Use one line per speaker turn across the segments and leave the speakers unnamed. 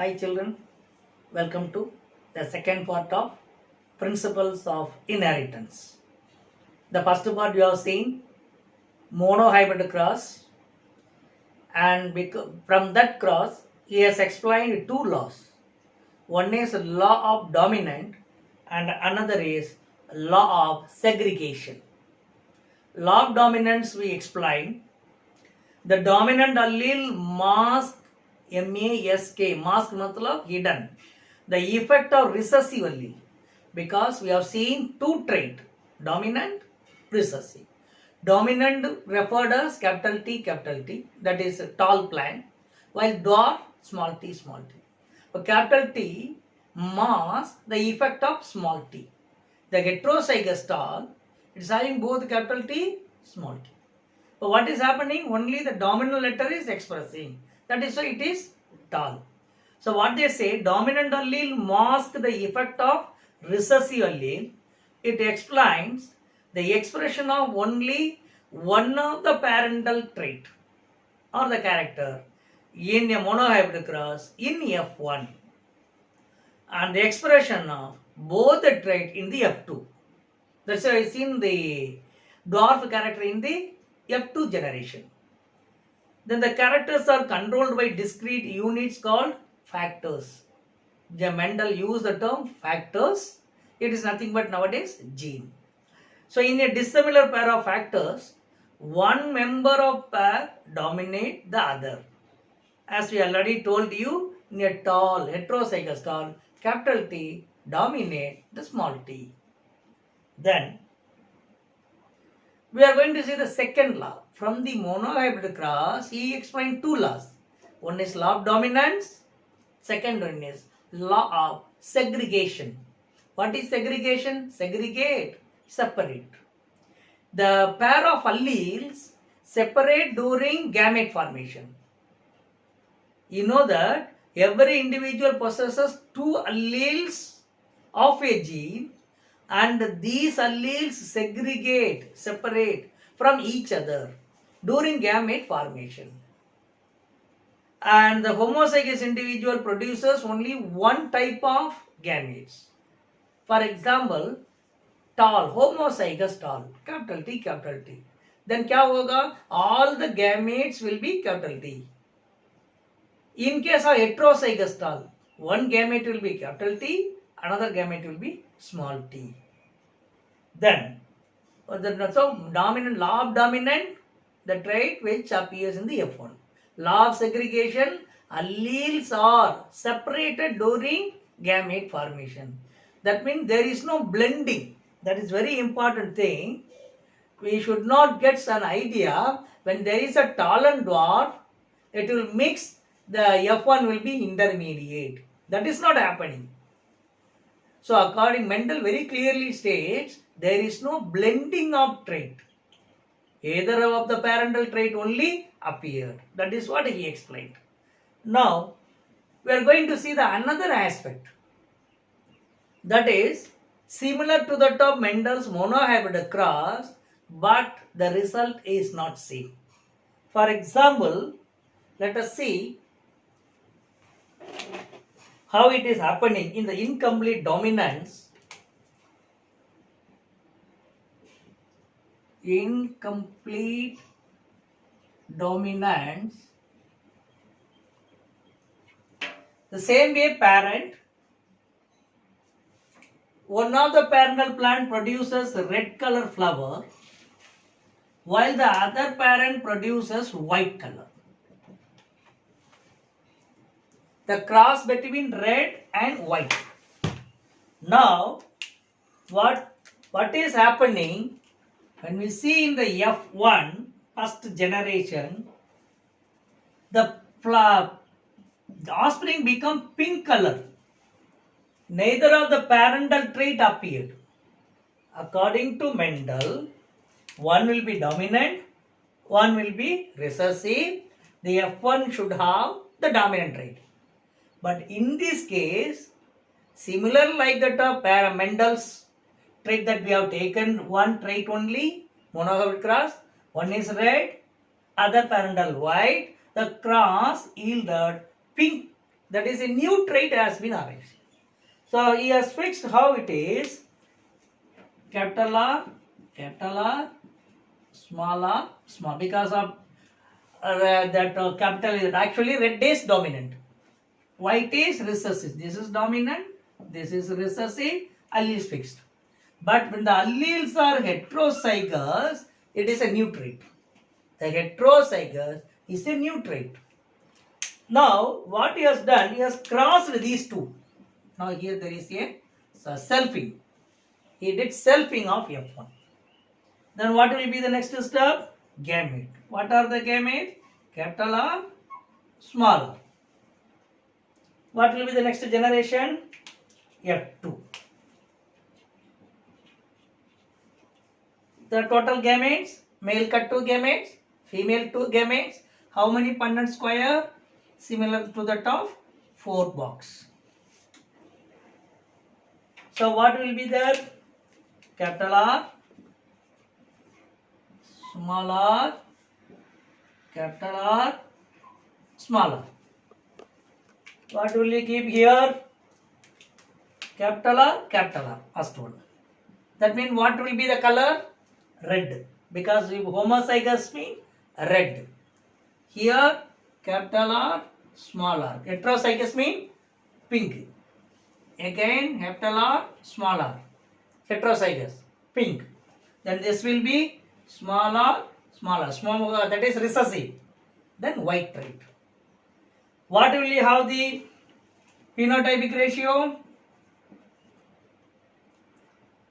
Hi children, welcome to the second part of Principles of Inheritance. The first part you have seen monohybrid cross, and from that cross he has explained two laws. One is law of dominant and another is law of segregation. Law of dominance we explained. The dominant allele mask, M-A-S-K, mask matlab hidden. The effect of recessive allele, because we have seen two traits, dominant, recessive. Dominant referred as capital T, that is a tall plant, while dwarf small t. For capital T mask the effect of small t. The heterozygous tall, it is having both capital T, small t. So what is happening? Only the dominant letter is expressing. That is why it is tall. So what they say, dominant allele mask the effect of recessive allele. It explains the expression of only one of the parental trait or the character in a monohybrid cross in F1, and the expression of both the trait in the F2. That's why I seen the dwarf character in the F2 generation. Then the characters are controlled by discrete units called factors. Mendel used the term factors. It is nothing but nowadays gene. So in a dissimilar pair of factors, one member of pair dominate the other. As we already told you, in a tall, heterozygous tall, capital T dominate the small t. Then we are going to see the second law. From the monohybrid cross, he explained two laws. One is law of dominance, second one is law of segregation. What is segregation? Segregate, separate. The pair of alleles separate during gamete formation. You know that every individual possesses two alleles of a gene, and these alleles segregate, separate from each other during gamete formation. And the homozygous individual produces only one type of gametes. For example, tall, homozygous tall, capital T. Then क्या होगा? All the gametes will be capital T. In case of heterozygous tall, one gamete will be capital T, another gamete will be small t. Then, so dominant, law of dominant, the trait which appears in the F1. Law of segregation, alleles are separated during gamete formation. That means there is no blending. That is very important thing. We should not get an idea when there is a tall and dwarf, it will mix, the F1 will be intermediate. That is not happening. So according Mendel very clearly states, there is no blending of trait. Either of the parental trait only appeared. That is what he explained. Now, we are going to see the another aspect. That is similar to that of Mendel's monohybrid cross, but the result is not same. For example, let us see how it is happening in the incomplete dominance. Incomplete dominance. The same way parent, one of the parental plant produces red color flower, while the other parent produces white color. The cross between red and white. Now, what is happening when we see in the F1 first generation, the offspring become pink color. Neither of the parental trait appeared. According to Mendel, one will be dominant, one will be recessive. The F1 should have the dominant trait. But in this case, similar like that of Mendel's trait that we have taken, one trait only, monohybrid cross, one is red, other parental white, the cross yielded pink That is a new trait has been arranged. So he has fixed how it is. Capital R, small, because of capital is actually red is dominant. White is recessive. This is dominant. This is recessive. Allele is fixed. But when the alleles are heterozygous, it is a new trait. The heterozygous is a new trait. Now, what he has done, he has crossed these two. Now, here there is a selfing. He did selfing of F1. Then what will be the next step? Gamete. What are the gametes? Capital R, small r. What will be the next generation? F2. The total gametes, male cut 2 gametes, female 2 gametes. How many Punnett square? Similar to that of 4 box. So what will be there? Capital R, small r, capital R, small r. What will you keep here? Capital R, first one. That means what will be the color? Red. Because if homozygous means red. Here, capital R, small r. Heterozygous means pink. Again, capital R, small r. Heterozygous, pink. Then this will be small r, that is recessive. Then white trait. What will you have the phenotypic ratio?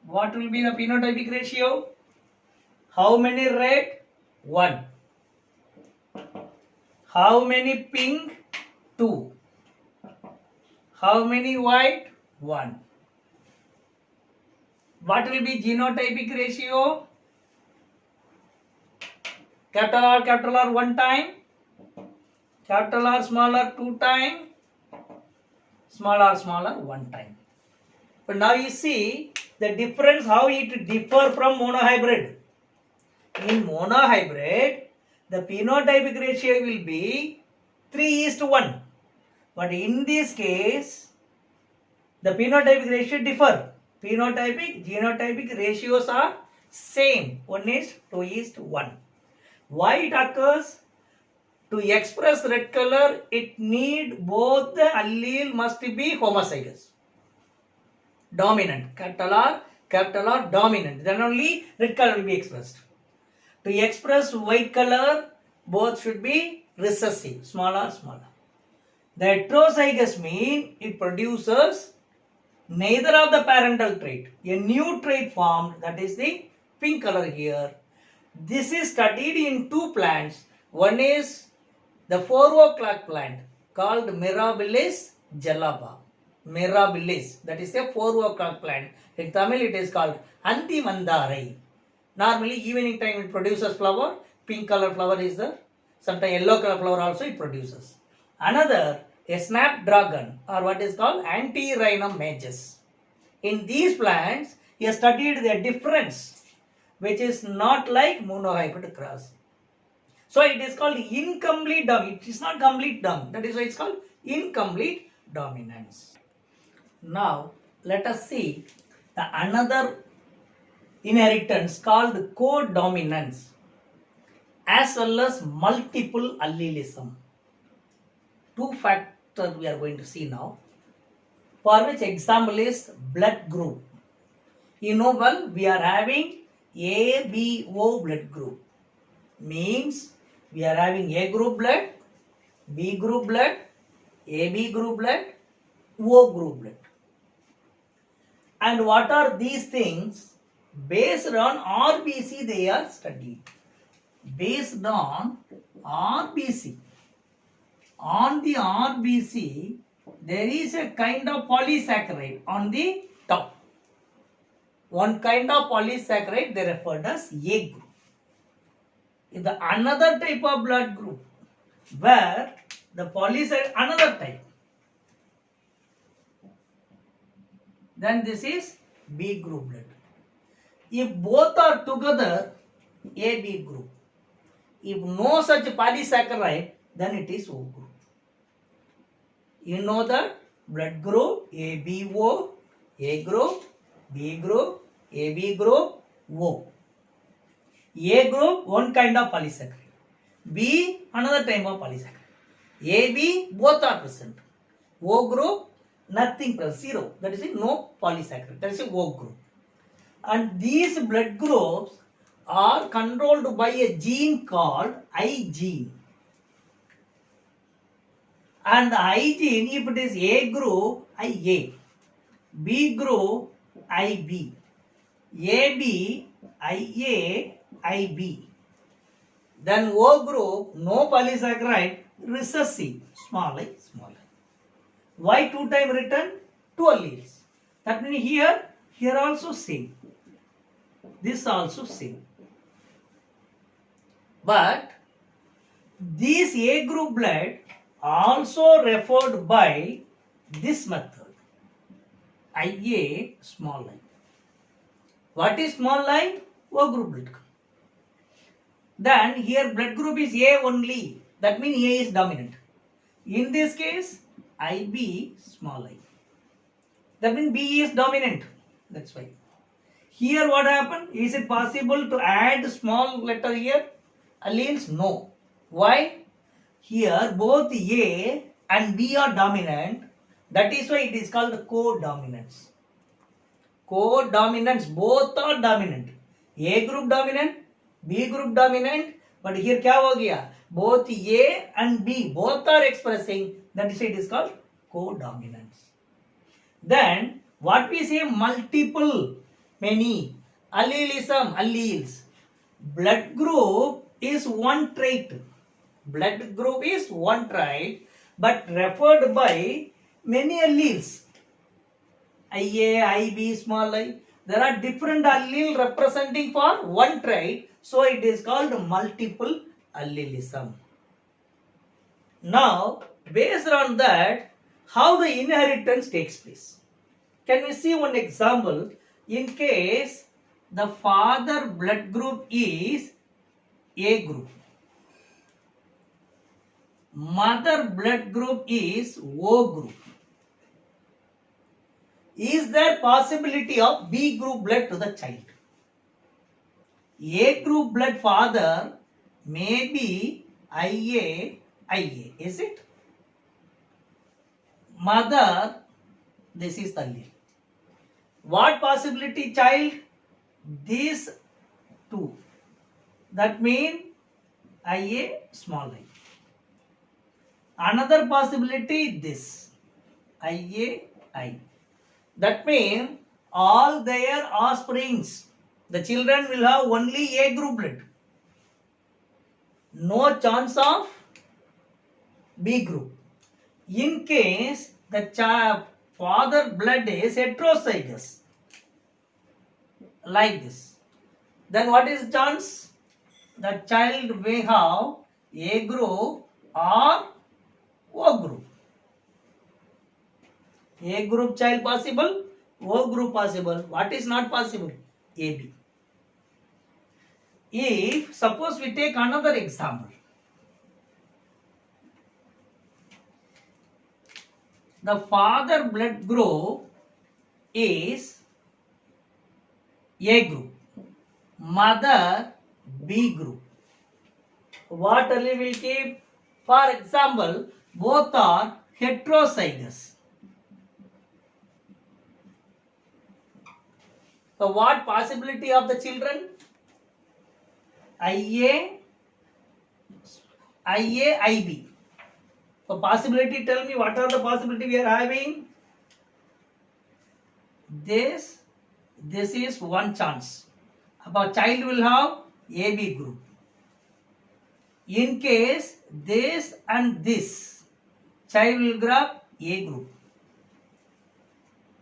What will be the phenotypic ratio? How many red? 1. How many pink? 2. How many white? 1. What will be genotypic ratio? Capital R 1 time, capital R small r 2 time, small r 1 time. But now you see the difference, how it differ from monohybrid. In monohybrid, the phenotypic ratio will be 3:1. But in this case, the phenotypic ratio differ. Phenotypic, genotypic ratios are same. 1:2:1. Why it occurs? To express red color, it need both the allele must be homozygous. Dominant. Capital R dominant. Then only red color will be expressed. To express white color, both should be recessive. Small r. The heterozygous mean it produces neither of the parental trait. A new trait formed, that is the pink color here. This is studied in 2 plants. One is the 4 o'clock plant called Mirabilis jalapa. Mirabilis, that is a 4 o'clock plant. In Tamil it is called Anti Mandarai. Normally evening time it produces flower. Pink color flower is there. Sometimes yellow color flower also it produces. Another, a snapdragon, or what is called Antirrhinum majus. In these plants, he has studied the difference, which is not like monohybrid cross. So it is called incomplete dominance. It is not complete dominance. That is why it is called incomplete dominance. Now let us see the another inheritance called codominance, as well as multiple allelism. 2 factors we are going to see now, for which example is blood group. You know well, we are having ABO blood group. Means we are having A group blood, B group blood, AB group blood, O group blood. And what are these things? Based on RBC they are studied. Based on RBC. On the RBC, there is a kind of polysaccharide on the top. One kind of polysaccharide they referred as A group. In the another type of blood group where the polysaccharide another type, then this is B group blood. If both are together, AB group. If no such polysaccharide, then it is O group. You know that blood group ABO, A group, B group, AB group, O. A group, one kind of polysaccharide. B, another type of polysaccharide. AB, both are present. O group, nothing present, zero. That is no polysaccharide. That is a O group. And these blood groups are controlled by a gene called I gene. And the I gene, if it is A group, IA. B group, IB. AB, IA, IB. Then O group, no polysaccharide, recessive, small I, small I. Why two time written? Two alleles. That means here also same. This also same. But this A group blood also referred by this method. IA, small I. What is small I? O group blood. Then here blood group is A only. That means A is dominant. In this case, IB, small I. That means B is dominant. That's why. Here what happened? Is it possible to add small letter here? Alleles? No. Why? Here both A and B are dominant. That is why it is called co-dominance. Co-dominance, both are dominant. A group dominant, B group dominant, but here क्या हो गया? Both A and B both are expressing. That is why it is called co-dominance. Then what we say multiple, many, allelism, alleles. Blood group is one trait. Blood group is one trait, but referred by many alleles. IA, IB, small I. There are different allele representing for one trait, so it is called multiple allelism. Now, based on that, how the inheritance takes place. Can we see one example? In case the father blood group is A group, mother blood group is O group. Is there possibility of B group blood to the child? A group blood father may be IA, is it? Mother, this is the allele. What possibility child? These two. That means IA, small I. Another possibility this. IA, I. That means all their offsprings, the children will have only A group blood. No chance of B group. In case the father blood is heterozygous, like this, then what is the chance? The child may have A group or O group. A group child possible, O group possible. What is not possible? AB. If suppose we take another example. The father blood group is A group, mother B group. What allele will keep? For example, both are heterozygous. So what possibility of the children? IA, IB. So possibility, tell me what are the possibility we are having? This is one chance. Our child will have AB group. In case this and this, child will grab A group.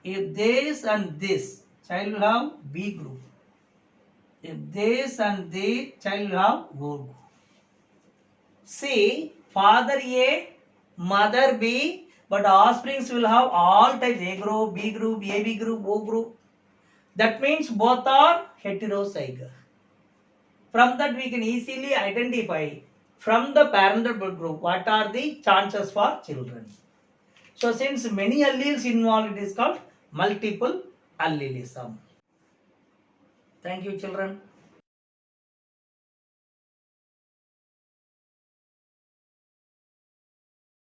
If this and this, child will have B group. If this and this, child will have O group. See, father A, mother B, but offsprings will have all types: A group, B group, AB group, O group. That means both are heterozygous. From that we can easily identify from the parental blood group what are the chances for children. So since many alleles involved, it is called multiple allelism. Thank you, children.